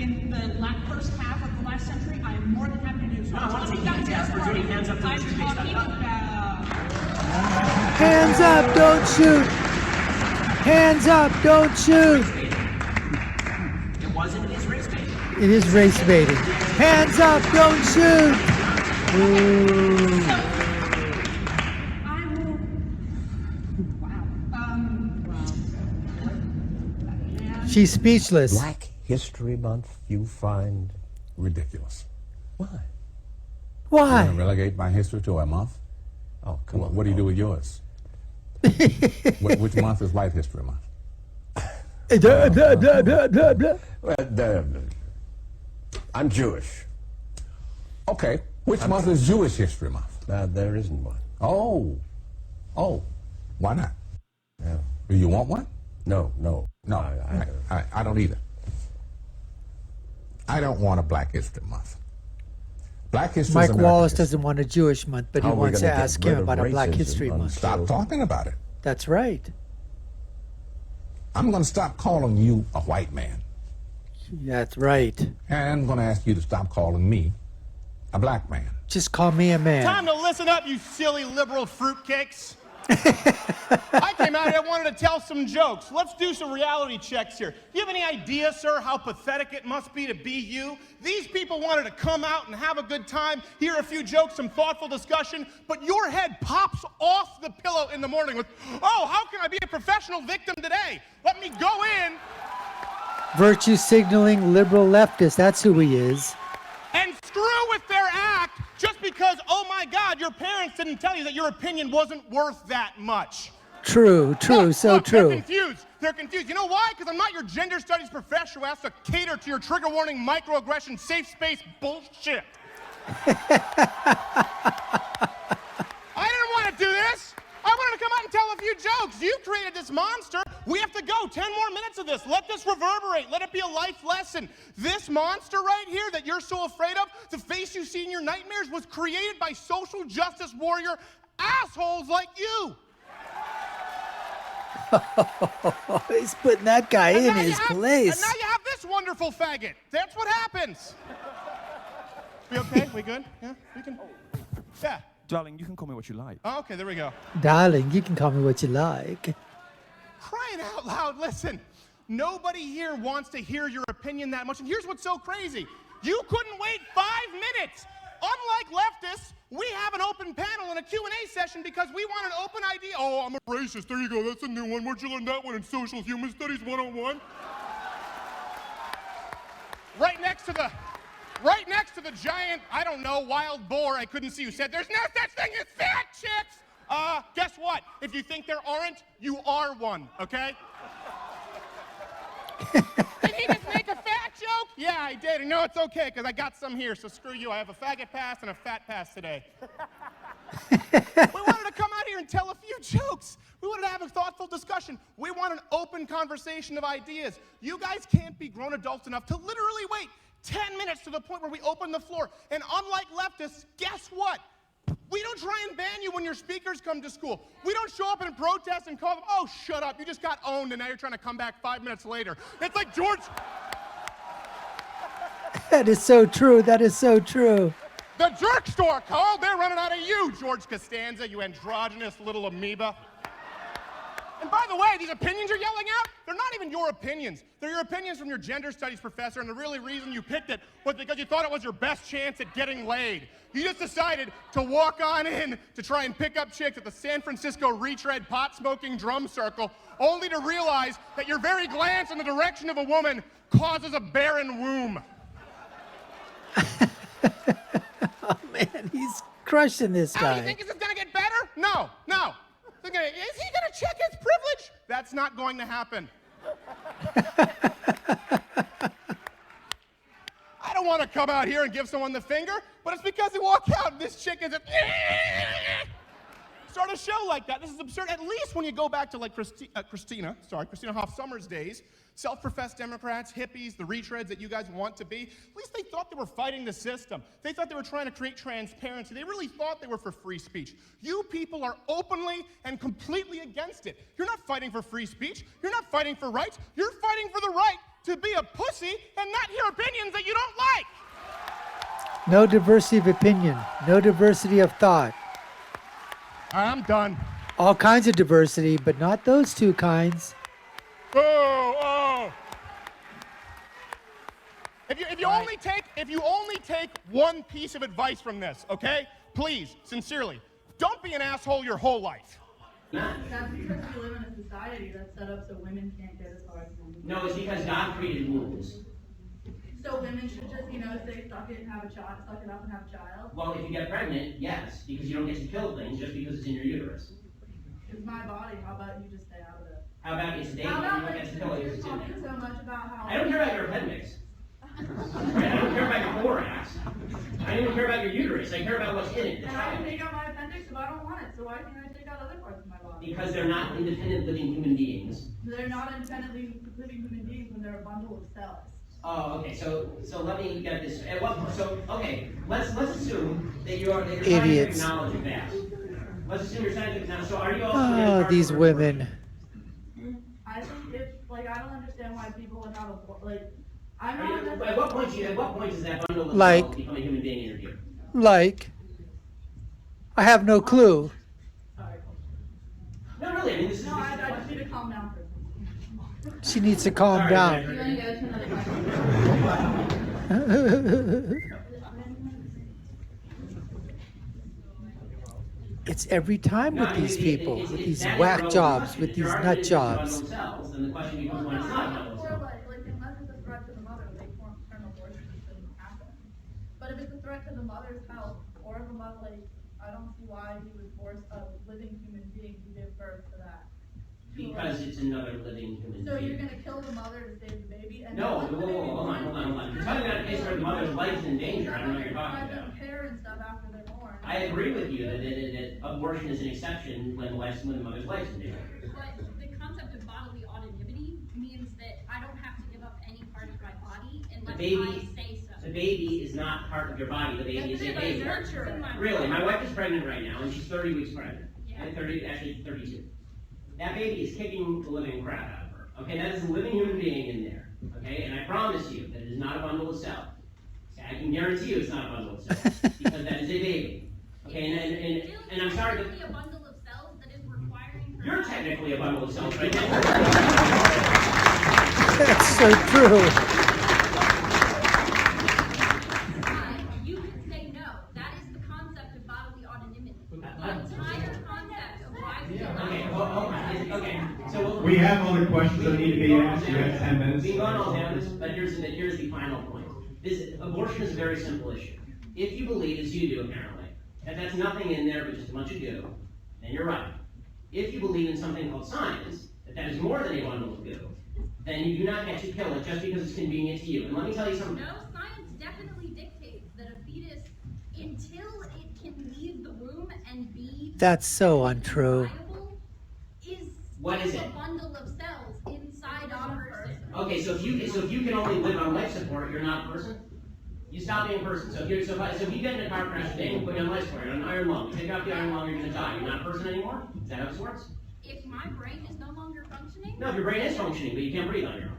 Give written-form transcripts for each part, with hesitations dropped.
in the first half of the last century, I am more than happy to do so. No, I want to see hands up. We're doing hands up. I'm talking about... Hands up, don't shoot! Hands up, don't shoot! It wasn't. It is race baiting. It is race baiting. Hands up, don't shoot! Ooh. I will... Wow. She's speechless. Black History Month you find Ridiculous. why? You Why? want to relegate my history to a month? Oh, come on. What do you do with yours? Which month is White History Month? Well, I'm Jewish. Okay. Which month is Jewish History Month? There isn't one. Oh. Why not? Yeah. Do you want one? No. No. I don't either. I don't want a Black History Month. Black History Mike is American Wallace history. doesn't want a Jewish month, but he How are we wants to gonna get ask rid him of about a Black racism History Month. Stop talking about it. That's right. I'm going to stop calling you a white man. That's right. And I'm going to ask you to stop calling me a black man. Just call me a man. Time to listen up, you silly liberal fruitcakes. I came out here, I wanted to tell some jokes. Let's do some reality checks here. Do you have any idea, sir, how pathetic it must be to be you? These people wanted to come out and have a good time, hear a few jokes, some thoughtful discussion, but your head pops off the pillow in the morning with, oh, how can I be a professional victim today? Let me go in Virtue signaling liberal leftist. That's who he is. and screw with their act just because, oh my God, your parents didn't tell you that your opinion wasn't worth that much. True, Look, so They're true. confused. They're confused. You know why? Because I'm not your gender studies professor who has to cater to your trigger warning, microaggression, safe space bullshit. I didn't want to do this. I wanted to come out and tell a few jokes. You created this monster. We have to go. 10 more minutes of this. Let this reverberate. Let it be a life lesson. This monster right here that you're so afraid of, the face you see in your nightmares, was created by social justice warrior assholes like you. He's putting that guy in his place. And now you have this wonderful faggot. That's what happens. We okay? We good? Yeah? We can? Yeah. Darling, you can call me what you like. Oh, okay, there we go. Darling, you can call me what you like. Crying out loud, listen. Nobody here wants to hear your opinion that much. And here's what's so crazy. You couldn't wait 5 minutes. Unlike leftists, we have an open panel and a Q&A session because we want an open idea. Oh, I'm a racist. There you go. That's a new one. Where'd you learn that one in Social Human Studies 101? Right next to the giant, I don't know, wild boar I couldn't see who said, there's no such thing as fat chicks. Guess what? If you think there aren't, you are one, okay? Did he just make a fat joke? Yeah, I did. And no, it's okay, because I got some here, so screw you. I have a faggot pass and a fat pass today. We wanted to come out here and tell a few jokes. We wanted to have a thoughtful discussion. We want an open conversation of ideas. You guys can't be grown adults enough to literally wait 10 minutes to the point where we open the floor. And unlike leftists, guess what? We don't try and ban you when your speakers come to school. We don't show up and protest and call them, oh, shut up, you just got owned and now you're trying to come back 5 minutes later. It's like George... That is so true. That is so true. The jerk store, Carl, they're running out of you, George Costanza, you androgynous little amoeba. And by the way, these opinions you're yelling out, they're not even your opinions. They're your opinions from your gender studies professor, and the really reason you picked it was because you thought it was your best chance at getting laid. You just decided to walk on in to try and pick up chicks at the San Francisco retread pot-smoking drum circle, only to realize that your very glance in the direction of a woman causes a barren womb. Oh, man, he's crushing this How do guy. you think this is going to get better? No. Is he going to check his privilege? That's not going to happen. I don't want to come out here and give someone the finger, but it's because they walk out and this chick is a... Start a show like that. This is absurd. At least when you go back to like Christina Hoff Sommers' days, self-professed Democrats, hippies, the retreads that you guys want to be, at least they thought they were fighting the system. They thought they were trying to create transparency. They really thought they were for free speech. You people are openly and completely against it. You're not fighting for free speech. You're not fighting for rights. You're fighting for the right to be a pussy and not hear opinions that you don't like. No diversity of opinion. No diversity of thought. I'm done. All kinds of diversity, but not those two kinds. Oh. If you only take one piece of advice from this, okay? Please, sincerely, don't be an asshole your whole life. That's because we live in a society that's set up so women can't get as far as men. No, it's because God created wombs. So women should just, say suck it and have a child, suck it up and have a child. Well, if you get pregnant, yes, because you don't get to kill things just because it's in your uterus. It's my body. How about you just stay out of it? How about it's a baby How and you about don't get to kill it because you're it's in talking there? so much about how... I don't care about your appendix. Right? I don't care about your thorax. I don't even care about your uterus. I care about what's in it, the And I child. can take out my appendix if I don't want it, so why can't I take out other parts of my body? Because they're not independent living human beings. They're not independently living human beings when they're a bundle of cells. Oh, okay. So let me get this. At what point? So okay, let's assume that you're Idiots. scientific knowledge is vast. Let's assume you're scientific knowledge. So are you also? Oh, these women. I think I don't understand why people would have I'm Are not you, at what point does that bundle of Like- cells become a human being in your view? Like, I have no clue. Sorry. No, really. I mean, this is. No, this I is the just need question. to calm down for a second. She needs to calm Sorry, down. You want to go to another question? It's every time No, with I mean, these people, with these that is whack a jobs, question. with If these your nut argument is jobs. bundle of cells, then the question becomes when it's not a bundle of cells. Unless it's a threat to the mother, they form paternal abortion, it shouldn't happen. But if it's a threat to the mother's health, or the mother, I don't see why he would force a living human being to give birth to that. Because it's another living human So you're being. gonna kill the mother to save the baby? And No, let the whoa, baby hold on. born? You're talking about a case where the mother's life's in danger. I don't know what you're talking Provide about. them care and stuff after they're born. I agree with you that abortion is an exception when the mother's life's in danger. But the concept of bodily autonomy means that I don't have to give up any part of my body unless baby- I say so. The baby is not part of your body. The baby is a That's baby. nurture it. Really, my wife is pregnant right now, and she's 30 weeks pregnant. Yeah. And 30, actually 32. That baby is kicking the living crap out of her. Okay, that is a living human being in there. Okay, and I promise you that it is not a bundle of cells. I can guarantee you it's not a bundle of cells because that is a baby. Okay, and I'm sorry, but It's a bundle of cells that is requiring. you're technically a bundle of cells right now. That's so true. You can say no. That is the concept of bodily autonomy. The entire concept of why we Okay, well, hold on. Okay, so We have other questions that need to be asked. You have 10 minutes. We can go on all down this, but here's the final point. Abortion is a very simple issue. If you believe, as you do apparently, that that's nothing in there but just a bunch of goo, then you're right. If you believe in something called science, that is more than a bundle of goo, then you do not get to kill it just because it's convenient to you. And let me tell you something. No, science definitely dictates that a fetus, until it can leave the womb and be That's so untrue. viable, is What is a it? bundle of cells inside a person. Okay, so if you can only live on life support, you're not a person. You stop being a person. So if you get in a car crash today and put you on life support, you're on an iron lung. You take off the iron lung, you're gonna die. You're not a person anymore. Is that how this works? If my brain is no longer functioning, No, your brain is functioning, but you can't breathe on your own.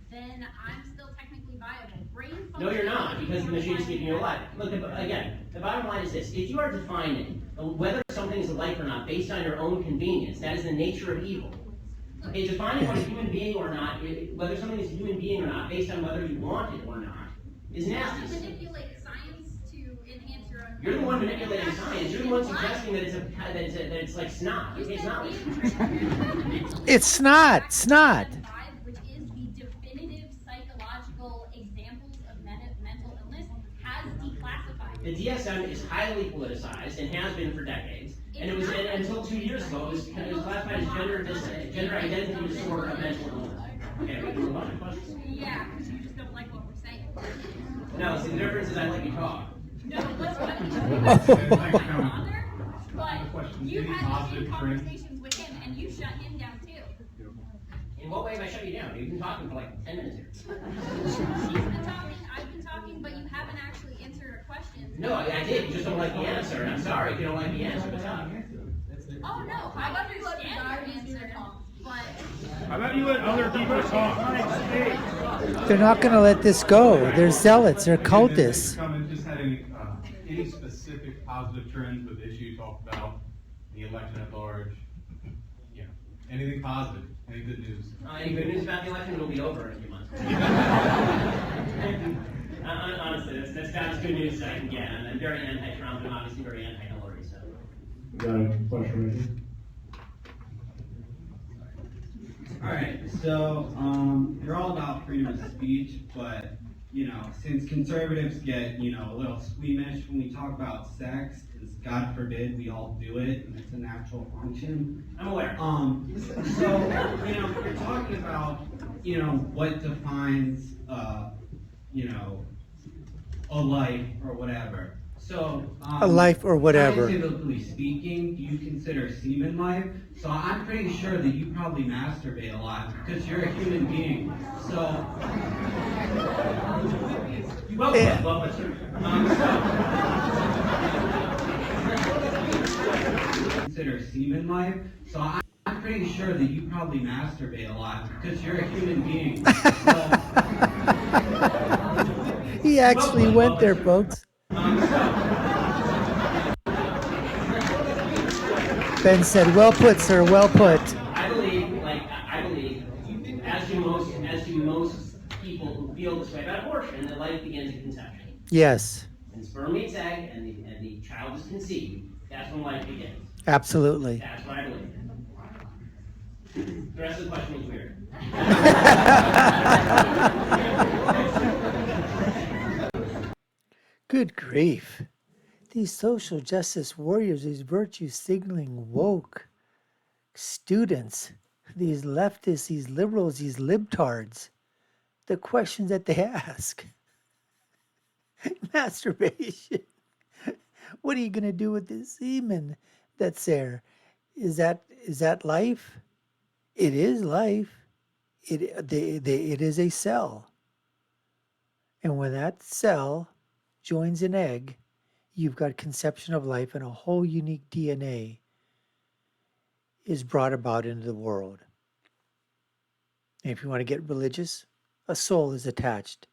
then I'm still technically viable. Brain function. No, you're not, because the machine is keeping you alive. Look, again, the bottom line is this. If you are defining whether something is a life or not based on your own convenience, that is the nature of evil. Okay, defining what a human being or not, whether something is a human being or not, based on whether you want it or not, is You nasty. manipulate science to enhance your own. You're the one manipulating science. You're the one suggesting that it's like snot. Okay, it's not like It's snot. Snot. Which is the definitive psychological examples of mental illness, has declassified. the DSM is highly politicized and has been for decades. And it was until 2 years ago, it was classified as gender identity disorder of mental illness. Okay, we can move on to questions. Yeah, because you just don't like what we're saying. No, see, the difference is I let you talk. No, let's go. But you had the same conversations with him, and you shut him down too. In what way have I shut you down? You've been talking for like 10 minutes here. She's been talking, I've been talking, but you haven't actually answered a question. No, I did. You just don't like the answer. And I'm sorry if you don't like the answer. But Oh, no, How I about you let the understand guy your who's here answer. talk? but How about you let other people talk? They're not going to let this go. They're zealots. They're cultists. Just had any specific positive trends with the issue you talked about, the election at large? Yeah. Anything positive? Any good news? Any good news about the election? It'll be over in a few months. Honestly, that's about as good news as I can get. I'm very anti-Trump and obviously very anti-Hillary. So. Got a question right here. All right, so you're all about freedom of speech, but since conservatives get a little squeamish when we talk about sex, because God forbid we all do it, and it's a natural function. I'm aware. So you're talking about what defines a life or whatever. So A life or whatever. Scientifically speaking, do you consider semen life? So I'm pretty sure that you probably masturbate a lot because you're a human being. So Well put, sir. Consider semen life. So I'm pretty sure that you probably masturbate a lot because you're a human being. He actually went there, folks. Ben said, "Well put, sir. Well put." I believe, as do most people who feel this way about abortion, that life begins at conception. Yes, When sperm meets egg and the child is conceived, that's when life begins. absolutely. That's what I believe. The rest of the question was weird. Good grief. These social justice warriors, these virtue signaling woke students, these leftists, these liberals, these libtards, the questions that they ask. Masturbation. What are you going to do with this semen that's there? Is that life? It is life. It is a cell. And when that cell joins an egg, you've got conception of life, and a whole unique DNA is brought about into the world. And if you want to get religious, a soul is attached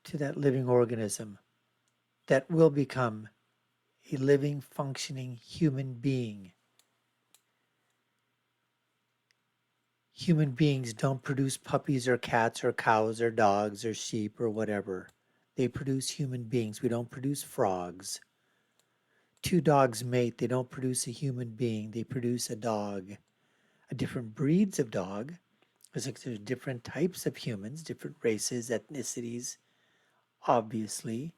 to that living organism that will become a living, functioning human being. Human beings don't produce puppies or cats or cows or dogs or sheep or whatever. They produce human beings. We don't produce frogs. Two dogs mate. They don't produce a human being. They produce a dog. A different breeds of dog. There's different types of humans, different races, ethnicities, obviously.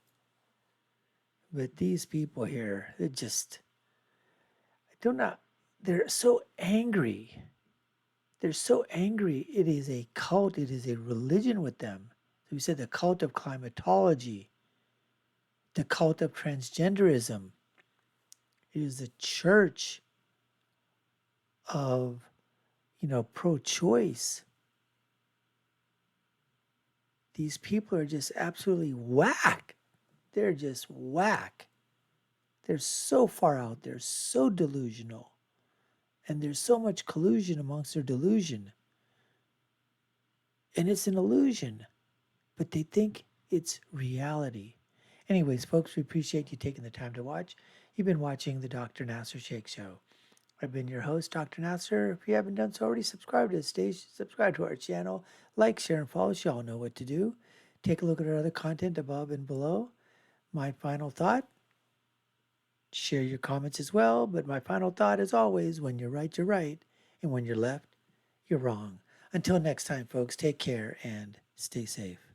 But these people here, they're just, I don't know, they're so angry. They're so angry. It is a cult. It is a religion with them. So we said the cult of climatology, the cult of transgenderism. It is the church of, pro-choice. These people are just absolutely whack. They're just whack. They're so far out there, so delusional. And there's so much collusion amongst their delusion. And it's an illusion. But they think it's reality. Anyways, folks, we appreciate you taking the time to watch. You've been watching the Dr. Nasser Sheikh Show. I've been your host, Dr. Nasser. If you haven't done so already, subscribe to the station, subscribe to our channel, like, share, and follow. You all know what to do. Take a look at our other content above and below. My final thought, share your comments as well, but my final thought is always, when you're right, and when you're left, you're wrong. Until next time, folks, take care and stay safe.